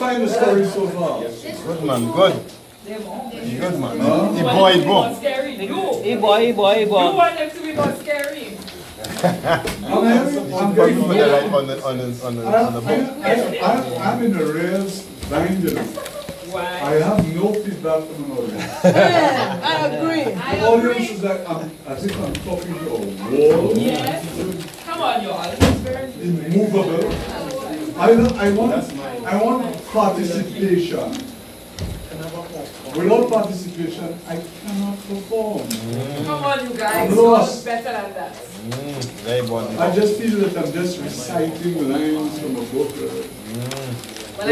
find the story so far? Good man, good. Good man. Hey boy. Hey boy. You want them to be more scary. I'm going to put the light on the book. I'm in the rails blind, you know. Why? I have no feedback from an audience. Yeah, I agree. The audience is like, as if I'm talking to a wall. Yes. Come on, y'all. Immovable. I want participation. Without participation, I cannot perform. Come on, you guys. I'm You're lost. better than that. I just feel that I'm just reciting lines from a book. Well,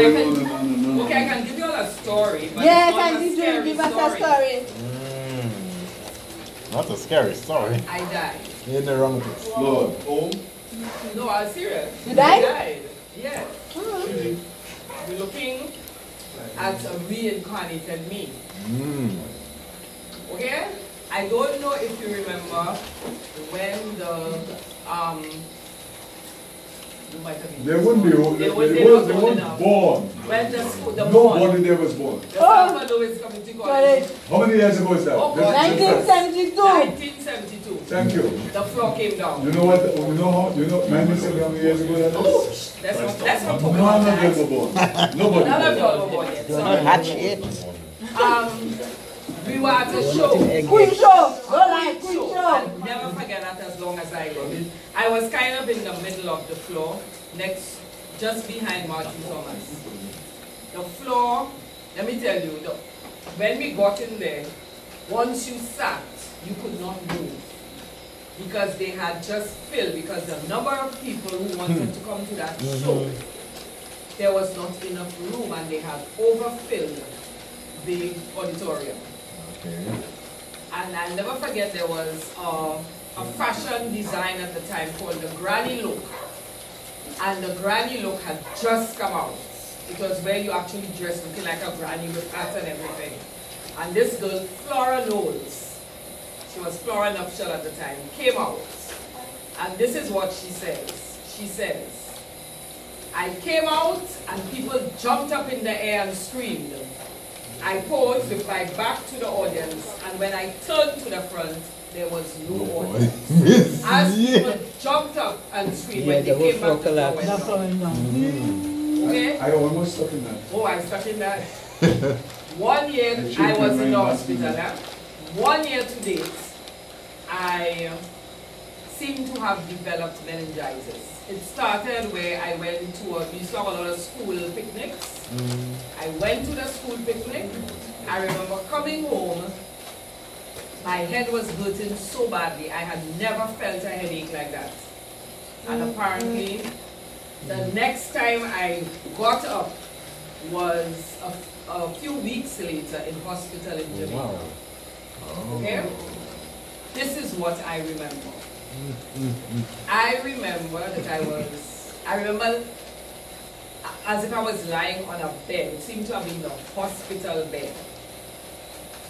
okay, I can give you all a story. But Yeah, it's not can a you scary give us a story? Not a scary story. I died. You're in the wrong place. Lord. Oh. No, I was serious. You died? I died. Yes. We're looking at a reincarnated me. Okay? I don't know if you remember when you might have been. They wouldn't be. They weren't born. When the Nobody there was born. The San Louis Community College. How many years ago is that? Oh, God. 1972. 1972. Thank you. The floor came down. You know what? You know, 97 how many years ago that Oh, is? let's not talk None about of them that. were born. Nobody. None of y'all were born yet. Sorry. We were at a show. Quick show. Go like quick Show. show. I'll never forget that as long as I live. I was kind of in the middle of the floor, just behind Martin Thomas. The floor, let me tell you, when we got in there, once you sat, you could not move. Because they had just filled, because the number of people who wanted to come to that show, there was not enough room and they had overfilled the auditorium. And I'll never forget there was a fashion design at the time called the Granny Look. And the Granny Look had just come out. It was where you actually dressed looking like a granny with hats and everything. And this girl, Flora Knowles, she was Flora Nuptial at the time, came out. And this is what she says. She says, I came out and people jumped up in the air and screamed. I paused with my back to the audience, and when I turned to the front, there was no audience. As people jumped up and screamed when they came back to the floor. Okay? I almost stuck in that. Oh, I'm stuck in that. 1 year I was in the hospital. 1 year to date, I seem to have developed meningitis. It started where I went to we used to have a lot of school picnics. I went to the school picnic. I remember coming home, my head was hurting so badly. I had never felt a headache like that. And apparently, the next time I got up was a few weeks later in hospital in Jamaica. Okay? This is what I remember. I remember that I remember as if I was lying on a bed. It seemed to have been the hospital bed.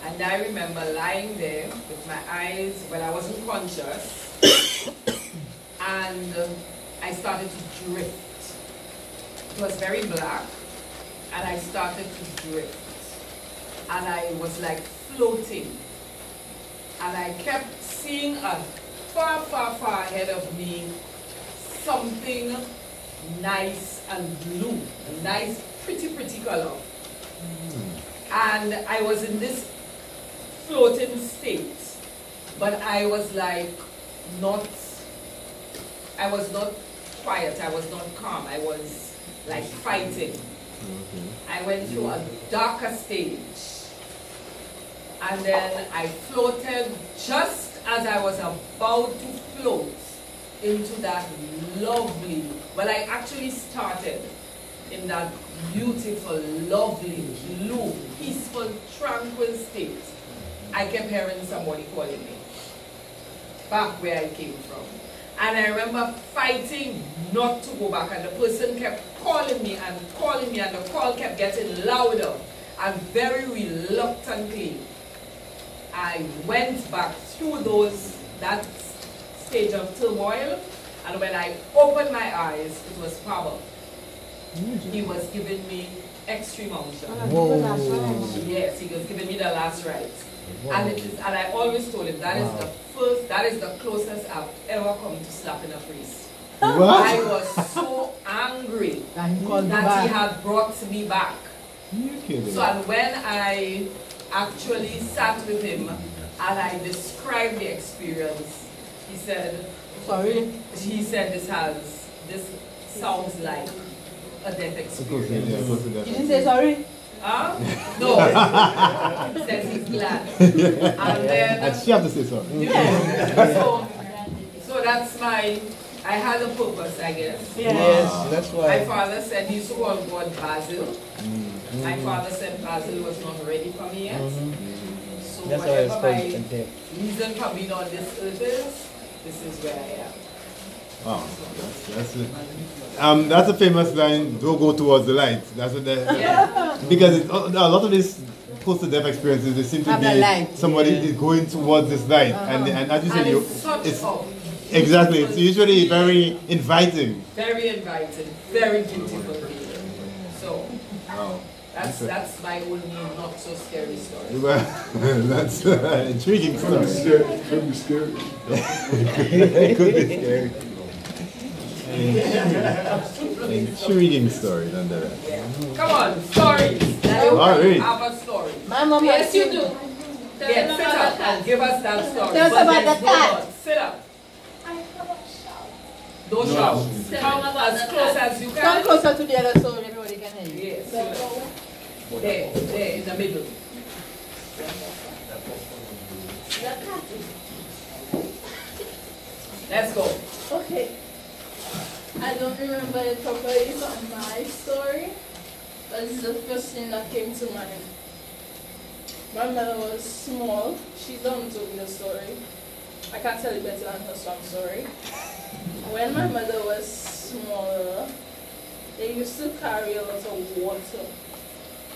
And I remember lying there with my eyes, when I wasn't conscious, and I started to drift. It was very black, and I started to drift. And I was like floating. And I kept seeing a far, far, far ahead of me something nice and blue, a nice, pretty, pretty color. And I was in this floating state, but I was like I was not quiet, I was not calm, I was like fighting. I went through a darker stage, and then I floated just as I was about to float into that lovely, well, I actually started in that beautiful, lovely, blue, peaceful, tranquil state. I kept hearing somebody calling me back where I came from. And I remember fighting not to go back, and the person kept calling me, and the call kept getting louder, and very reluctantly I went back through that stage of turmoil, and when I opened my eyes, it was Pavel. He was giving me extreme unction. Whoa. Yes, he was giving me the last rites. And it is, and I always told him that is the first, that is the closest I've ever come to slapping a priest. What? I was so angry that he had brought me back. You kidding? So and when I actually sat with him and I described the experience, he said, Sorry. he said this sounds like a death experience. You didn't say sorry? Huh? No. He says he's glad. And then And she have to say so. so that's my, I had a purpose, I guess. Yes, that's My why. father said he used to call God Basil. My father said Basil was not ready for me yet. So That's why it's whatever called my death. reason for being on this earth is, this is where I am. Oh, that's it. That's a famous line, don't go towards the light. That's what Yeah. because a lot of these post-death experiences, they seem to Have a be light. somebody is going towards this light. And as you said, And it's such exactly, it's usually very inviting. very inviting, very beautiful feeling. So Wow. that's my only not so scary story. Well, that's an intriguing story. Could be scary. It could be scary. Intriguing story, nonetheless. Come on, stories. Alright. Have a story. My mom Yes, you has do. Yeah, sit up and give us that story. Tell us But about there's the no cat. one. Sit up. Don't shout. Come as close as you Come can. closer to the other so everybody can hear you. Yes. There, in the middle. Let's go. Okay. I don't remember it properly, it's not my story, but it's the first thing that came to mind. My mother was small. She don't told me the story. I can't tell you better than her, so I'm sorry. When my mother was smaller, they used to carry a lot of water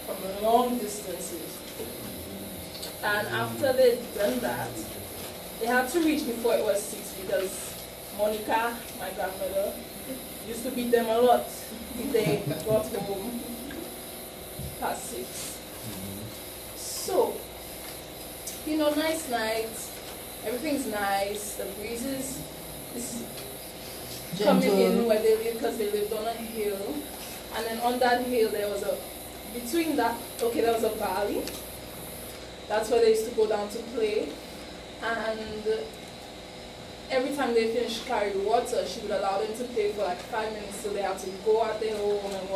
from long distances. And after they'd done that, they had to reach before it was 6 because Monica, my grandmother, used to beat them a lot if they got home past 6. So, you know, nice night, everything's nice, the breezes is coming in where they live because they lived on a hill. And then on that hill there was there was a valley. That's where they used to go down to play. And every time they finished carrying water, she would allow them to play for like 5 minutes till they had to go out their home and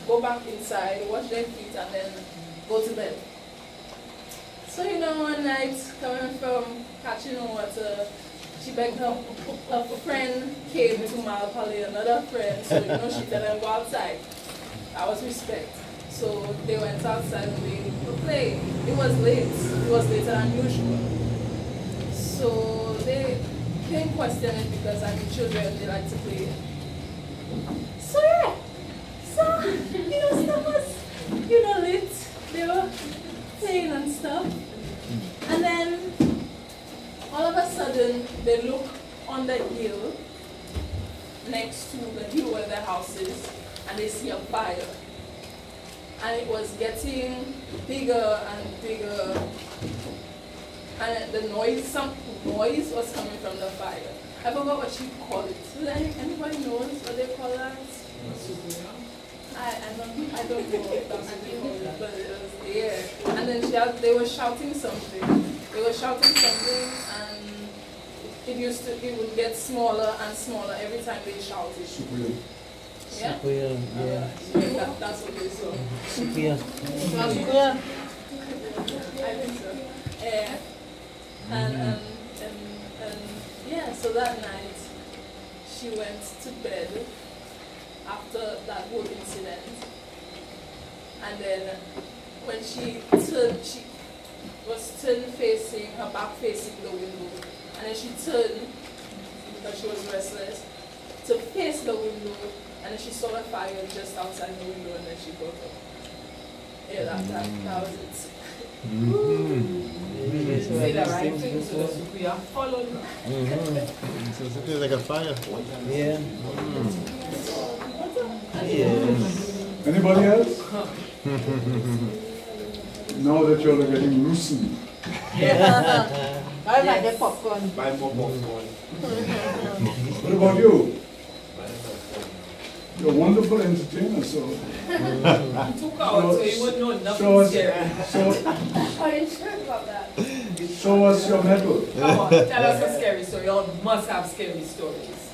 go back inside, wash their feet, and then go to bed. So, you know, one night, coming from catching water, she begged her, a friend came to Malpali, another friend, so, you know, she let them go outside. That was respect. So they went outside and they were playing. It was late. It was later than usual. So they didn't question it because I mean children, they like to play. So yeah. So, you know, stuff was, you know, lit. They were playing and stuff. And then all of a sudden they look on the hill next to the hill where the house is and they see a fire. And it was getting bigger and bigger. And the noise, some noise was coming from the fire. I forgot what she called it. Does anybody knows what they call that? I don't know if that's what they call it, but it was there. And then they were shouting something. They were shouting something and it would get smaller and smaller every time they shouted. Yeah? That's what they saw. Yeah. I think so. Yeah. And yeah, so that night she went to bed after that whole incident. And then when she was facing, her back facing the window. And then she turned, because she was restless, to face the window. And then she saw the fire just outside the window and then she got up. Yeah, that was it. Say the right thing so that we are following. So it feels like a fire. Yeah. Yes. Anybody else? Now that you're getting loosened. I like the popcorn. Buy more popcorn. What about you? You're a wonderful entertainer, so. You took out, so you would know nothing scary. Are you sure about that? Show us your medal. Come on, tell us a scary story. You all must have scary stories.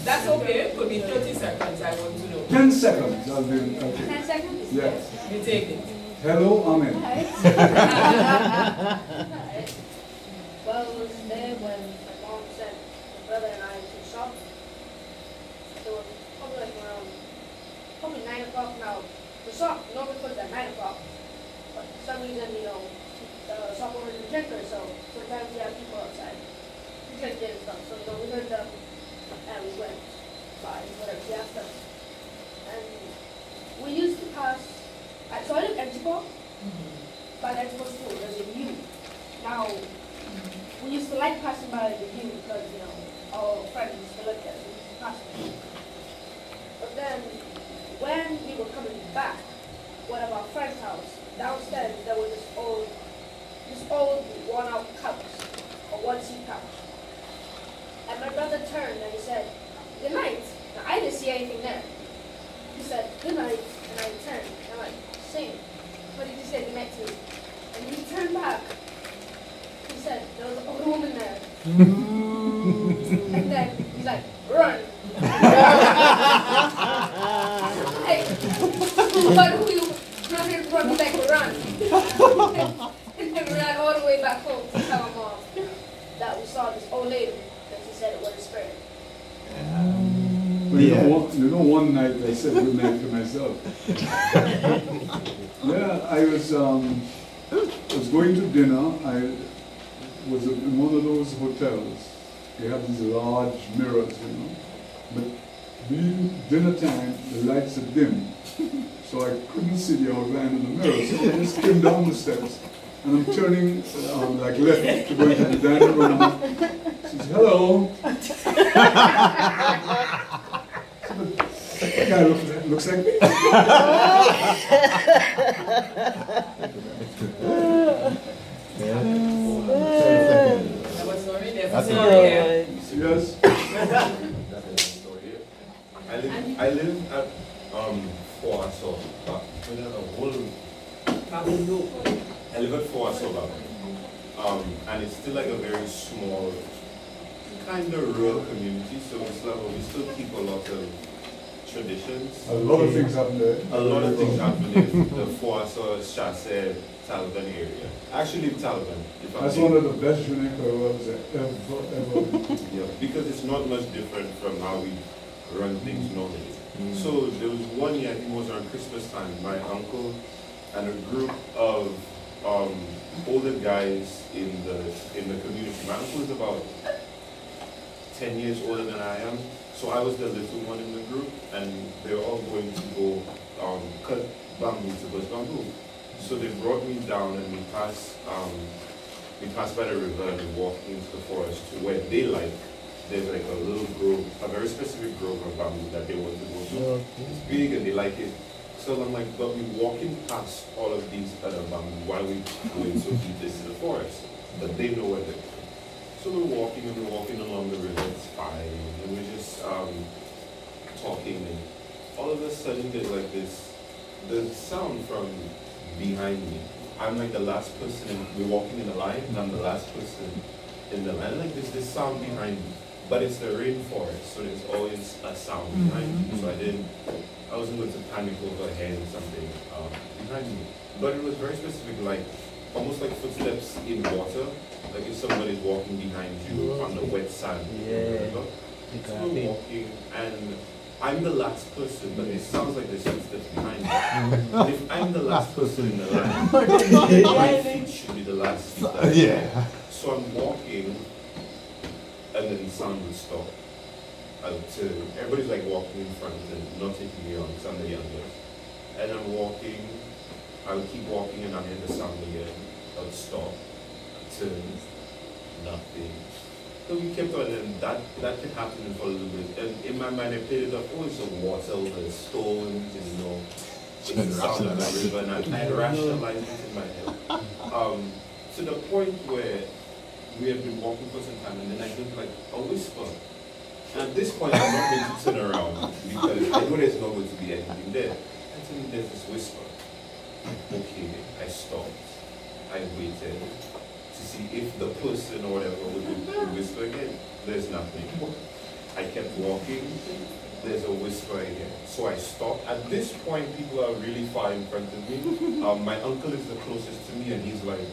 That's okay. It could be 30 seconds. I want to know. 10 seconds. I'll be, okay. 10 seconds? Yes. You take it. Hello, Amen. Alright. Well, it was there when my mom sent my brother and I to shop. So it was probably like around, probably 9 o'clock now. The shop normally closes at 9 o'clock. But for some reason, you know, the shop owners are drinkers, so sometimes we have people outside drinking and stuff. So, you know, we heard them and we went by, whatever, he asked us. And we used to pass, so I live in Edgewater. By the Edgewater school, there's a U. Now, we used to like passing by the U because, you know, our friends used to live there, so we used to pass by. But then, when we were coming back, one of our friends' house, downstairs there was this old worn-out couch, a one-seat couch. And my brother turned and he said, "Good night." Now, I didn't see anything there. He said, "Good night," and I turned. I'm like, "Same. What did you say? Good night to me?" And he turned back. He said, "There was an old woman there." And then he's like, "Run." Hey, what do you run me back to run? And then we ran all the way back home to tell my mom that we saw this old lady, and she said it was a spirit. But you know, one night I said good night to myself. Yeah, I was going to dinner. I was in one of those hotels. They have these large mirrors, you know. But being dinner time, the lights are dim. So I couldn't see the outline of the mirror. So I just came down the steps. And I'm turning like left to go into the dining room. She says, "Hello." That guy looks like me. That's Yes. I live at Foaso. I live at Foaso, and it's still like a very small, kind of rural community. So we still keep a lot of traditions. A lot of things happen there. A lot of things happen in the Foaso, Chasse, Taliban area. Actually, Taliban. That's one of the best Jamaica rubs ever. Yeah, because it's not much different from how we run things normally. So there was one year, I think it was around Christmas time, my uncle and a group of older guys in the community. My uncle is about 10 years older than I am, so I was the little one in the group, and they were all going to go cut bamboo to bust bamboo. So they brought me down, and we passed by the river and we walked into the forest to where there's like a little grove, a very specific grove of bamboo that they want to go to. It's big and they like it. So I'm like, but we're walking past all of these other bamboo. Why are we going so deep into the forest? But they know where they're going. So we're walking along the river, it's fine. And we're just talking, and all of a sudden there's like the sound from behind me. I'm like the last person, we're walking in the line, and I'm the last person in the line. Like there's this sound behind me. But it's the rainforest, so there's always a sound behind me. So I wasn't going to panic over hearing something behind me. But it was very specific, like almost like footsteps in water, like if somebody's walking behind you on the wet sand. Yeah. So we're walking, and I'm the last person, but it sounds like there's footsteps behind me. And if I'm the last person in the line, my feet should be the last. Yeah. So I'm walking, and then the sound would stop. Everybody's like walking in front and not taking me on because I'm the youngest. And I'm walking, I would keep walking and I hear the sound again. I would stop, turn, nothing. So we kept on, and that kept happening for a little bit. And in my mind, I played it up, oh, it's a water, there's stones, and you know, it's the sound of the river, and I rationalized it in my head. To the point where we had been walking for some time, and then I heard like a whisper. And at this point, I'm not going to turn around because I know there's not going to be anything there. And suddenly there's this whisper. Okay, I stopped. I waited to see if the person or whatever would whisper again. There's nothing. I kept walking. There's a whisper again. So I stopped. At this point, people are really far in front of me. My uncle is the closest to me, and he's like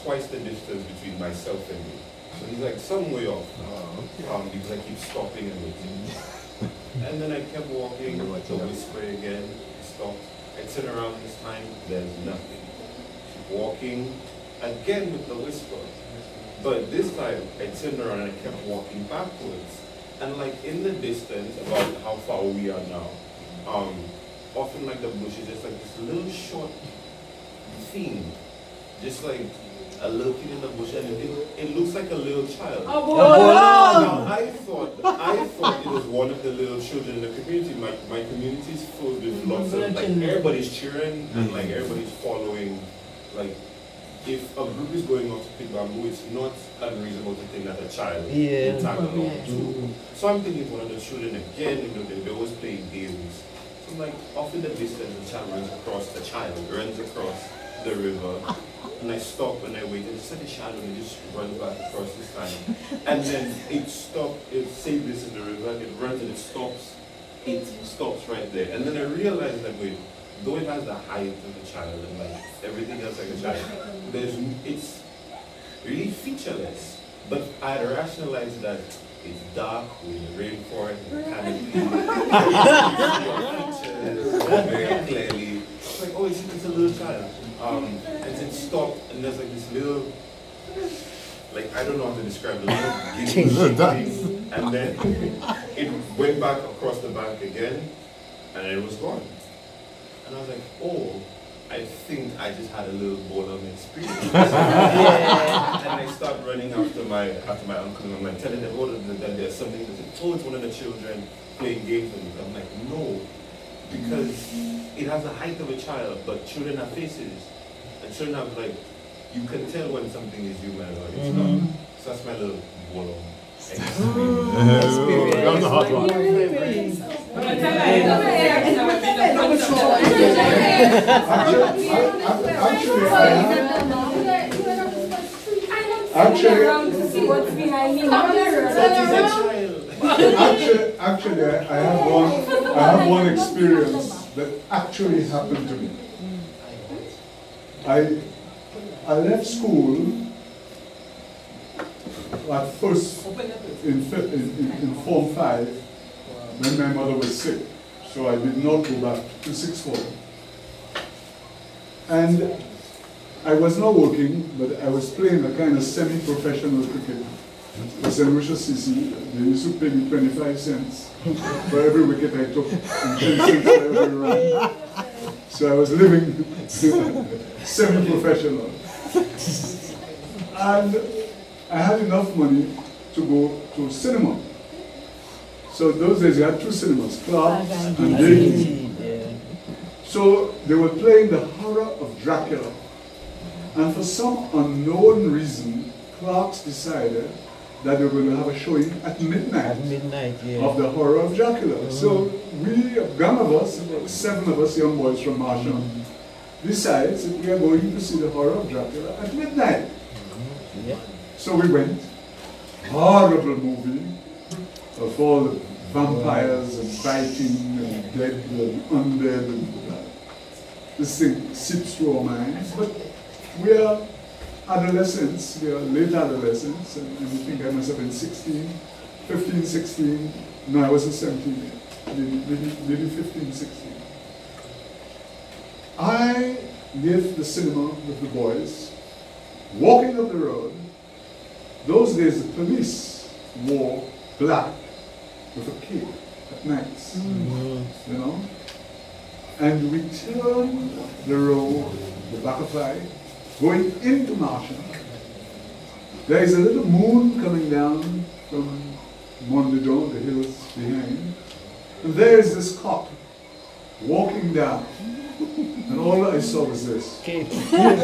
twice the distance between myself and me. So he's like some way off now, because I keep stopping and waiting. And then I kept walking, the whisper again, I stopped. I turn around this time, there's nothing. Keep walking, again with the whisper. But this time, I turned around and I kept walking backwards. And like in the distance, about how far we are now, often like the bush is just like this little short thing, just like a little kid in the bush, and it looks like a little child. Now I thought it was one of the little children in the community. My community is filled with lots of like everybody's cheering and like everybody's following. Like if a group is going off to pick bamboo, it's not unreasonable to think that a child will tag along too. So I'm thinking one of the children again. You know, they always play games. So like off in the distance, the child runs across the river. And I stop and I wait, and it's like a shadow, and it just runs back across this time. And then it stops, it says this in the river, it runs and it stops right there. And then I realized that, wait, though it has the height of a child and like everything else like a child, it's really featureless. But I had rationalized that it's dark with the rainforest and the canopy. Very clearly. It's like, oh, it's a little child. And it stopped, and there's like this little, like, I don't know how to describe it, little thing. And then it went back across the bank again, and it was gone. And I was like, oh, I think I just had a little boredom experience. And I started running after my uncle, and I'm like telling them, oh, that there's something. Oh, it's one of the children playing games with me. I'm like, no. Because it has the height of a child, but children have faces. And children have like, you can tell when something is human or it's not. So that's my little bolo experience. That's a hot one. Actually, I have one experience that actually happened to me. I left school at first in Form 5 when my mother was sick, so I did not go back to sixth form. And I was not working, but I was playing a kind of semi-professional cricket. For St. Lucia CC, they used to pay me 25 cents for every wicket I took and 10 cents for every run. So I was living semi-professional. And I had enough money to go to cinema. So those days you had two cinemas, Clark's and Davies. So they were playing the horror of Dracula. And for some unknown reason, Clark's decided that they were going to have a showing at midnight, of the horror of Dracula. So we, a gang of us, about 7 of us young boys from Marshall, decides that we are going to see the horror of Dracula at midnight. So we went. Horrible movie of all the vampires and biting and dead and undead. And this thing seeps through our minds. But we are adolescents, we are late adolescents, and I think I must have been 15, 16. No, I wasn't 17 yet. Maybe 15, 16. I left the cinema with the boys, walking up the road. Those days the police wore black with a cape at nights, you know? And we turned the road, the back of I, going into Marshall. there is a little moon coming down from Mondidon, the hills behind, and there is this cop walking down, and all I saw was this. Horror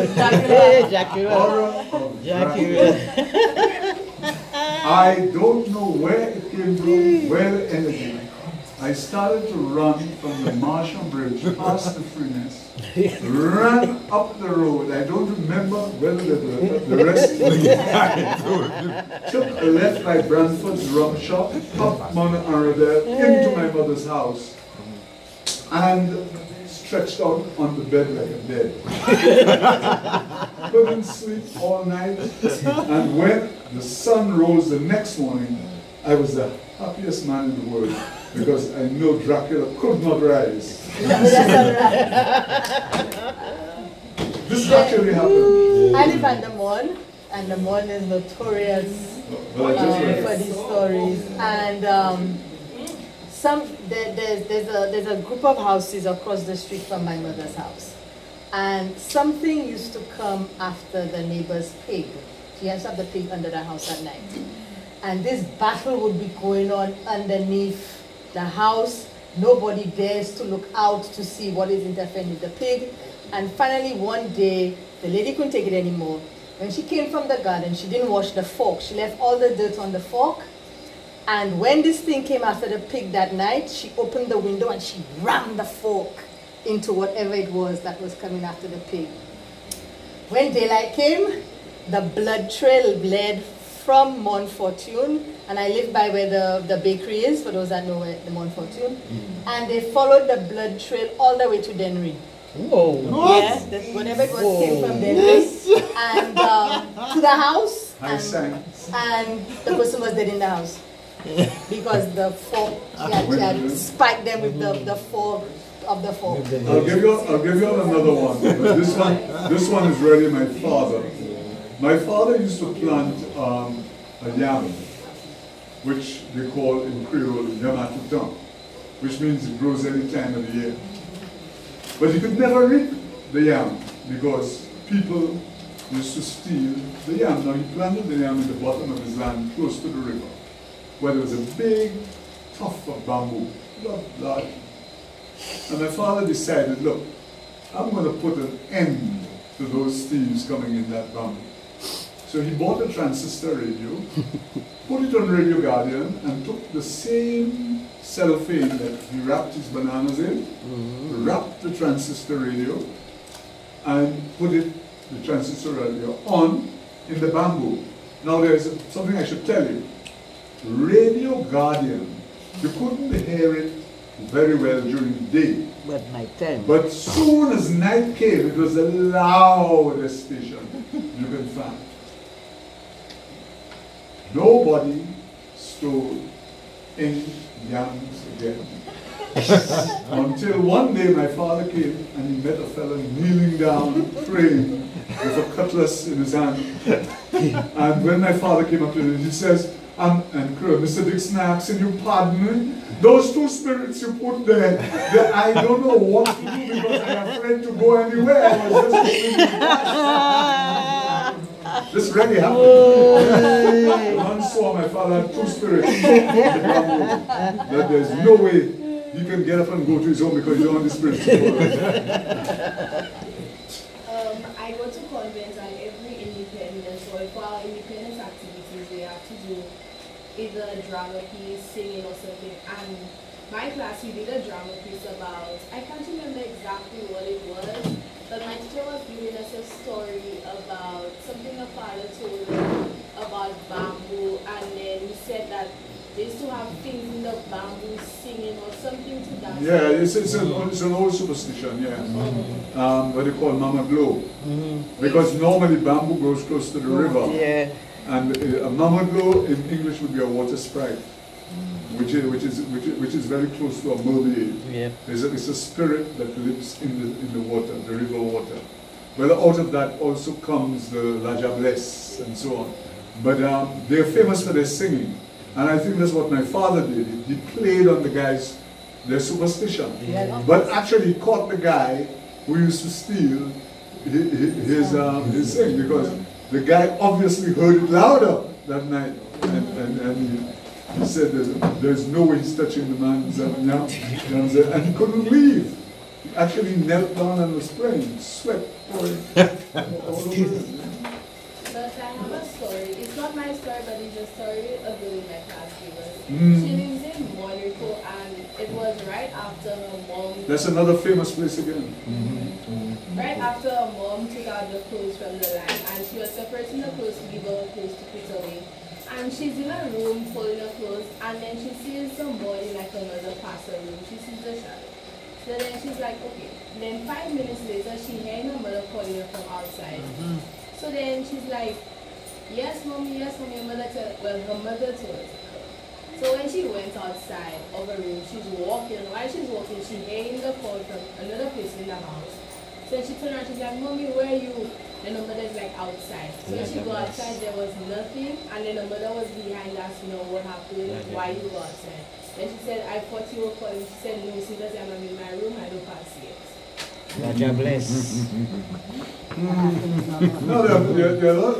of Dracula. I don't know where it came from, where the energy. I started to run from the Marshall Bridge past the Freeness, ran up the road. I don't remember whether the rest of the took a left by Brantford's rum shop, up Mount Arundel, into my mother's house, and stretched out on the bed like a dead. Couldn't sleep all night, and when the sun rose the next morning, I was the happiest man in the world because I know Dracula could not rise. This actually happened. I live at the mall, and the mall is notorious for these stories. And there's a group of houses across the street from my mother's house, and something used to come after the neighbor's pig. She has to have the pig under the house at night, and this battle would be going on underneath the house. Nobody dares to look out to see what is interfering with the pig. And finally one day, the lady couldn't take it anymore. When she came from the garden, she didn't wash the fork. She left all the dirt on the fork. And when this thing came after the pig that night, she opened the window and she rammed the fork into whatever it was that was coming after the pig. When daylight came, the blood trail led from Mont Fortune, and I live by where the bakery is, for those that know where the Mont Fortune, and they followed the blood trail all the way to Dennery. Whoa. Yes, whatever it was came from Dennery, and to the house, and the person was dead in the house because the fork, she had spiked them with the fork of the fork. I'll give you another one. This one is really my father. My father used to plant a yam, which they call in Creole yamatutan, which means it grows any time of the year. But he could never reap the yam because people used to steal the yam. Now he planted the yam in the bottom of his land close to the river, where there was a big tuft of bamboo, large. And my father decided, look, I'm going to put an end to those thieves coming in that bamboo. So he bought a transistor radio, put it on Radio Guardian, and took the same cellophane that he wrapped his bananas in, wrapped the transistor radio, and put the transistor radio on in the bamboo. Now there's something I should tell you. Radio Guardian, you couldn't hear it very well during the day. But night time. But soon as night came, it was the loudest station you can find. Nobody stole any yams again. Until one day my father came and he met a fellow kneeling down, praying, with a cutlass in his hand. And when my father came up to him, he says, Mr. Dixon, I asking you pardon me. Those two spirits you put there, I don't know what to do because I'm afraid to go anywhere. I was just this really happened. One saw my father had two spirits in the bamboo, that there's no way he can get up and go to his home because he don't want the spirits to go. I go to convents, and every independence or for our independence activities, we have to do either a drama piece, singing or something. And my class, we did a drama piece about, I can't remember exactly what it was, but my teacher was giving us a story about something a father told him about bamboo, and then he said that they used to have things in the bamboo singing or something to that. Yeah, it's an old superstition, yeah. What they call Mama Glow. Because normally bamboo grows close to the river. Yeah. And a Mama Glow in English would be a water sprite, which is very close to a mermaid. Yeah. It's a spirit that lives in the water, the river water. Well, out of that also comes the La Jablesse and so on. But they're famous for their singing. And I think that's what my father did. He played on the guys, their superstition. Yeah. But actually caught the guy who used to steal his thing, because The guy obviously heard it louder that night, and he said there's no way he's touching the man's now, and he couldn't leave. He actually knelt down and was praying, sweat pouring all over him. But I have a story. It's not my story, but it's a story of the my class neighbor. Mm. She lives in Monaco, and it was right after her mom. That's another famous place again. Right after her mom took out the clothes from the line, and she was separating the clothes to give her clothes to put away. And she's in a room folding her clothes, and then she sees somebody like another pass her room. She sees the shadow. So then she's like, okay. Then 5 minutes later, she heard her mother calling her from outside. So then she's like, yes, mommy, your mother told, well, her mother told her. So when she went outside of her room, she's walking. While she's walking, she heard the call from another person in the house. So she turned around, she's like, mommy, where are you? Then her mother's like outside. So when she go outside, there was nothing. And then her mother was behind us, you know, what happened, why you go outside. Then she said, I thought you were calling. She said, no, see that I'm in my room, I don't pass it. God bless. No,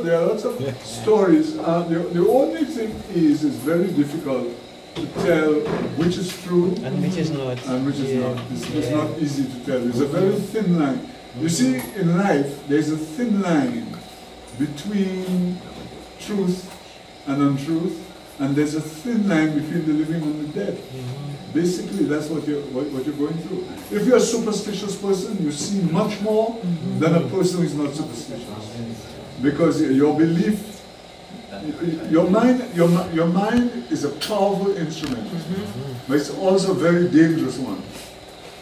there are lots of stories. The only thing is it's very difficult to tell which is true And which is not. and which is not. It's not easy to tell. It's a very thin line. You see, in life, there's a thin line between truth and untruth, and there's a thin line between the living and the dead. Basically, that's what you're going through. If you're a superstitious person, you see much more than a person who is not superstitious, because your belief, your mind is a powerful instrument, but it's also a very dangerous one,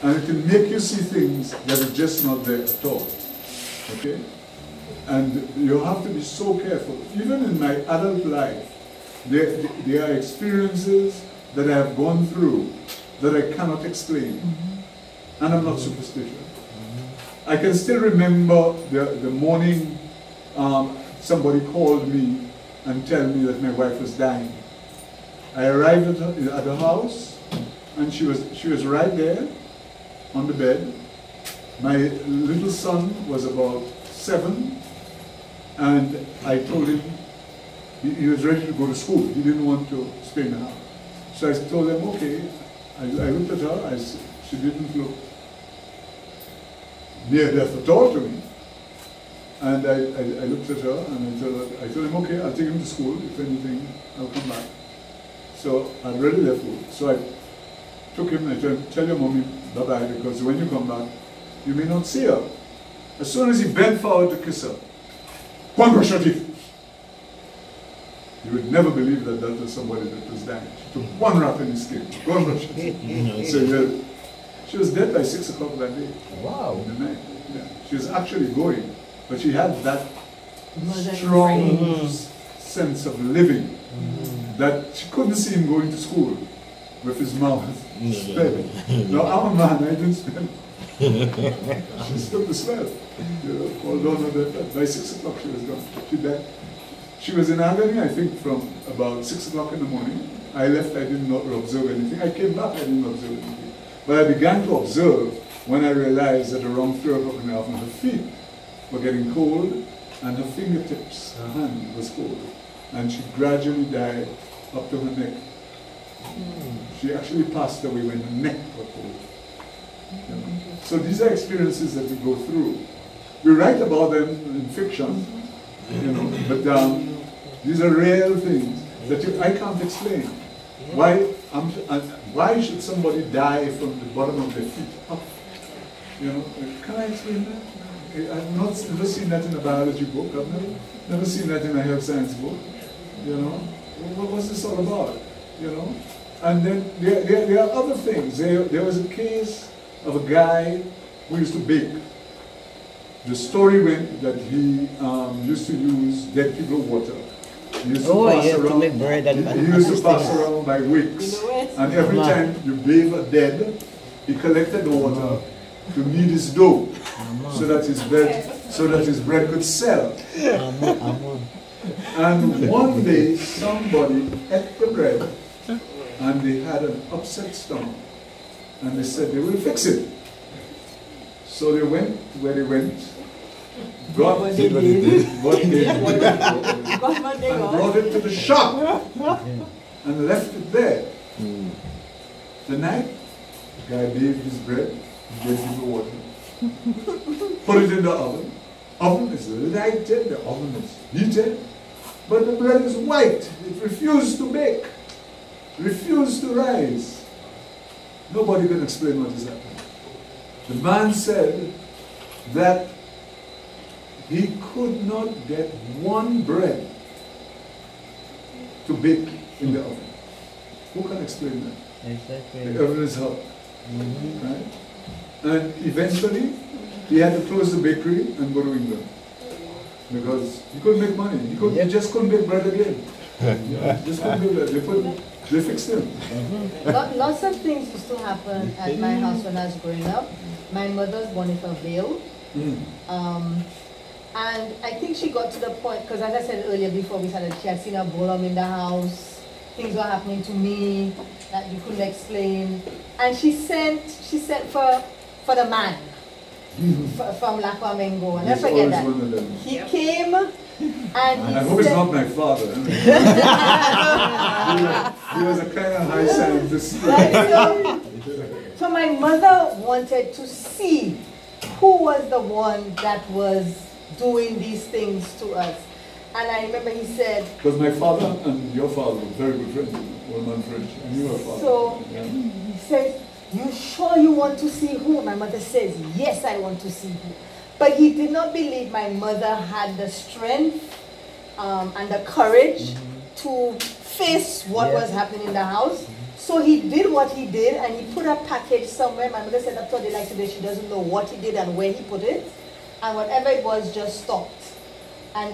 and it can make you see things that are just not there at all. Okay, and you have to be so careful. Even in my adult life, there are experiences that I have gone through that I cannot explain. And I'm not superstitious. I can still remember the morning somebody called me and tell me that my wife was dying. I arrived at the house, and she was right there on the bed. My little son was about 7, and I told him he was ready to go to school. He didn't want to stay in the house. So I told him, okay. I looked at her, she didn't look near death at all to me. And I looked at her and I told him, okay, I'll take him to school. If anything, I'll come back. So I'd already left food. So I took him and I told him, tell your mommy bye-bye, because when you come back, you may not see her. As soon as he bent forward to kiss her, "Go and brush your teeth." You would never believe that that was somebody that was dying. She took one rap in his skin. Go and brush your teeth. So yeah, she was dead by 6 o'clock that day. Wow. In the night. Yeah. She was actually going, but she had that strong sense of living that she couldn't see him going to school with his mouth spread. Now I'm a man, I didn't smell. She took the smell. You know, although by 6 o'clock she was gone. She died. She was in agony, I think, from about 6 o'clock in the morning. I left, I did not observe anything. I came back, I didn't observe anything. But I began to observe when I realized that around 3 o'clock in the afternoon, her feet were getting cold, and her fingertips, her hand was cold. And she gradually died up to her neck. She actually passed away when her neck got cold. You know? So these are experiences that we go through. We write about them in fiction, you know, but these are real things that I can't explain. Why should somebody die from the bottom of their feet up? You know, can I explain that? I've never seen that in a biology book. I've never seen that in a health science book. You know, what's this all about? You know, and then there are other things. There was a case of a guy who used to bake. The story went that he used to use dead people water. He used to pass around, to make bread and he used to pass around by wicks. And every time you bathe a dead, he collected the water to knead his dough so that his bread could sell. And one day somebody ate the bread and they had an upset stomach. And they said they will fix it. So they went where they went, brought What it, they did. what they did, Got what they and got. brought it to the shop and left it there. The night, the guy bathed his bread, gave him the water, put it in the oven. Oven is lighted, the oven is heated, but the bread is white. It refused to bake, refused to rise. Nobody can explain what is happening. The man said that he could not get one bread to bake in the oven. Who can explain that? Exactly. The oven is hot, right? And eventually, he had to close the bakery and go to England because he couldn't make money. He just couldn't make bread again. Just couldn't do that. They fixed him. Lots of things used to happen at my house when I was growing up. My mother's born in a veil. And I think she got to the point, because as I said earlier before we started, she had seen a bolum in the house. Things were happening to me that you couldn't explain. And she sent for the man from La Flamengo. And I forget that. He came and he I hope it's not my father. He was a kind of high scientist. Right, so my mother wanted to see who was the one that was doing these things to us. And I remember he said... Because my father and your father were very good friends, old man French, and you were father. So he said, "You sure you want to see who?" My mother says, "Yes, I want to see who." But he did not believe my mother had the strength and the courage to face what was happening in the house. So he did what he did, and he put a package somewhere. My mother said that's what they like today. She doesn't know what he did and where he put it. And whatever it was just stopped.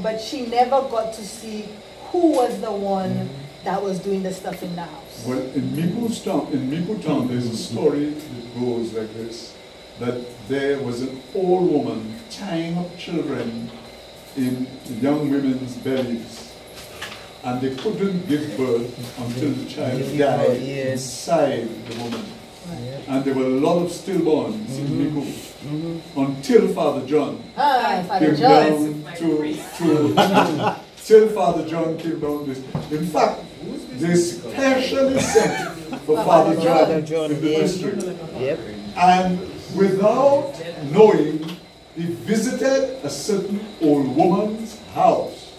But she never got to see who was the one that was doing the stuff in the house. Well, in Mipo town, there's a story that goes like this, that there was an old woman tying up children in young women's bellies, and they couldn't give birth until the child died inside the woman. And there were a lot of stillborns in Mipo until Father John Father came John. down till Father John came down this. In fact, they specially sent for Father John in the district. And without knowing, he visited a certain old woman's house.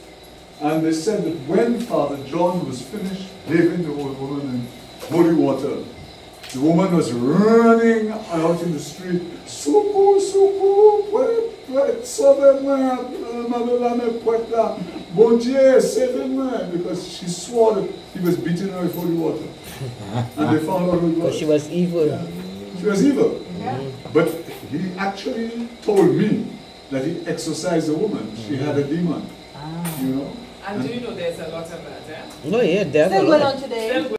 And they said that when Father John was finished bathing the old woman in holy water, the woman was running out in the street, "Supu, supu, sauve-moi, madame Poeta, bon Dieu, save-moi," because she swore that he was beating her with holy water. And they found out who it was. She was evil. She was evil. But he actually told me that he exorcised a woman. She had a demon. You know? And do you know there's a lot of that, eh? No, yeah, Still definitely. going on today.